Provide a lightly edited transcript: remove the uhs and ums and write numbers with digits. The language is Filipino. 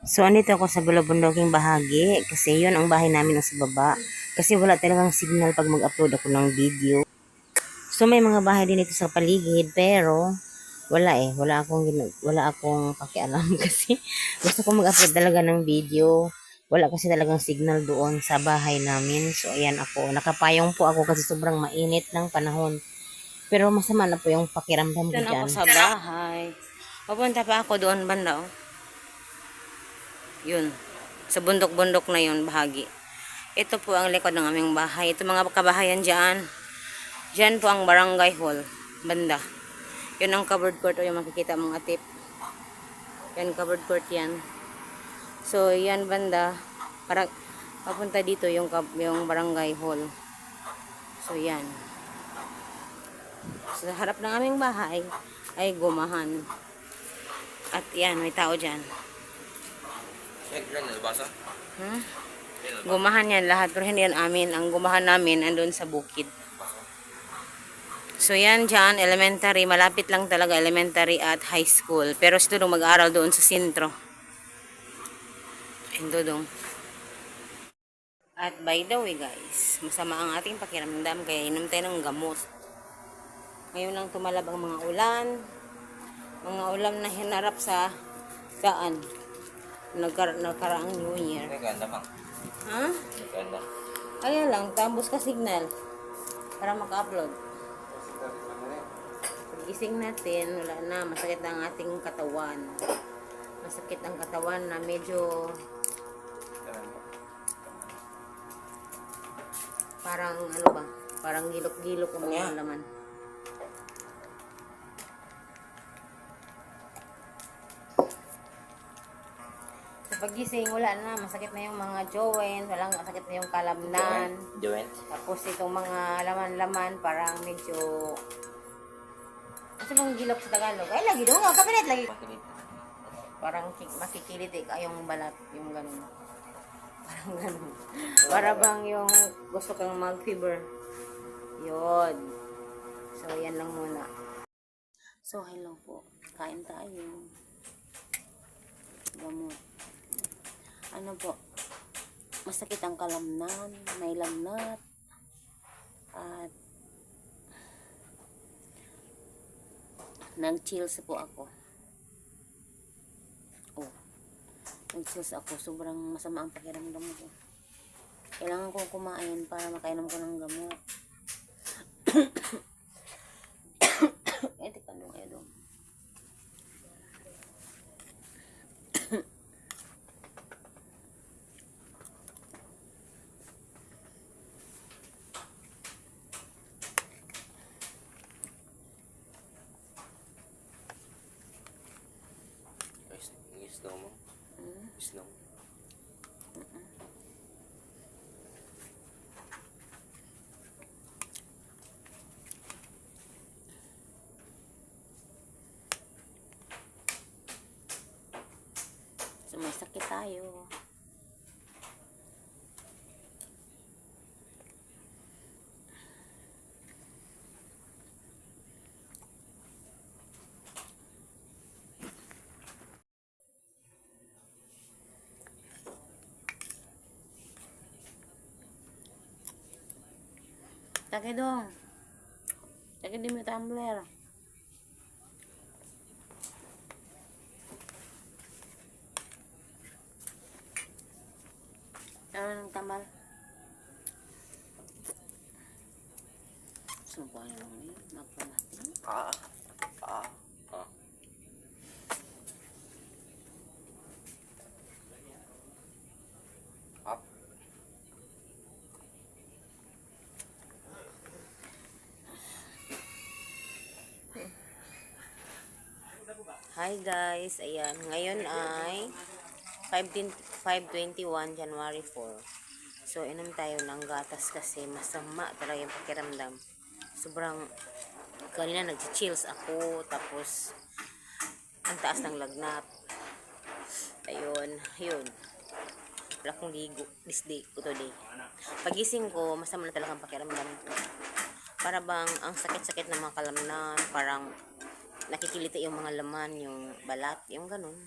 So, andito ako sa bulabundoking bahagi kasi yun ang bahay namin sa baba. Kasi wala talagang signal pag mag-upload ako ng video. So, may mga bahay din ito sa paligid pero wala eh. Wala akong pakialam kasi gusto ko mag-upload talaga ng video. Wala kasi talagang signal doon sa bahay namin. So, ayan ako. Nakapayong po ako kasi sobrang mainit ng panahon. Pero masama na po yung pakiramdam ko dyan. Doon ako sa bahay. Papunta pa ako doon banda oh. Yun. Sa bundok-bundok na yun, bahagi. Ito po ang likod ng aming bahay. Ito mga kabahayan dyan. Dyan po ang barangay hall. Banda. Yun ang covered court o yung makikita mga tip. Yan, covered court yan. So, yan banda. Para papunta dito yung barangay hall. So, yan. So, sa harap ng aming bahay ay gumahan. At yan, may tao dyan. Hmm? Gumahan yan lahat, pero hindi yan amin. Ang gumahan namin andun sa bukid. So yan dyan, elementary. Malapit lang talaga elementary at high school. Pero si Dudong mag-aaral doon sa sentro. And Dudong. At by the way guys, masama ang ating pakiramdam kaya inom tayo ng gamot. Ngayon lang tumalab ang mga ulan. Mga ulan na hinarap sa daan. Nagkaraang New Year. Ganda bang? Ha? Ganda. Kaya lang, tambos ka signal para maka-upload. Pagising natin, wala na, masakit ang ating katawan. Masakit ang katawan na medyo parang ano ba? Parang gilok-gilok ang mga laman. Pagising, wala na. Masakit na yung mga joint. Walang masakit na yung kalamnan. Joint? Tapos itong mga laman-laman, parang medyo... Kasi mong gilok sa Tagalog. Ay, lagi doon. Kapilit lagi. Parang makikilit eh. Yung balat. Yung ganun. Parang ganun. Para bang yung gusto kang mag-fever. Yun. So, yan lang muna. So, hello po. Kain tayo. Gamot. Ano po, masakit ang kalamnan, may lagnat, at nag-chills po ako. Oh, nag-chills ako. Sobrang masama ang pakiramdam ko. Kailangan kong kumain para makainom ko ng gamot. Teka nung edo. Snow mo? Snow? So, may sakit tayo. Taki dong. Taki di mo tumbler. Ano ng tambal? Subukan lang yun. Magpamatin. Up. Hi guys, ayan. Ngayon ay 5/21 January 4. So, inom tayo ng gatas kasi masama talaga yung pakiramdam. Sobrang, kanina nag-chills ako, tapos ang taas ng lagnat. Ayun, yun. Wala akong ligo this day, today. Pagising ko, masama na talaga ang pakiramdam ko. Para bang ang sakit-sakit ng mga kalamnan, parang nakikiliti yung mga laman, yung balat, yung ganun.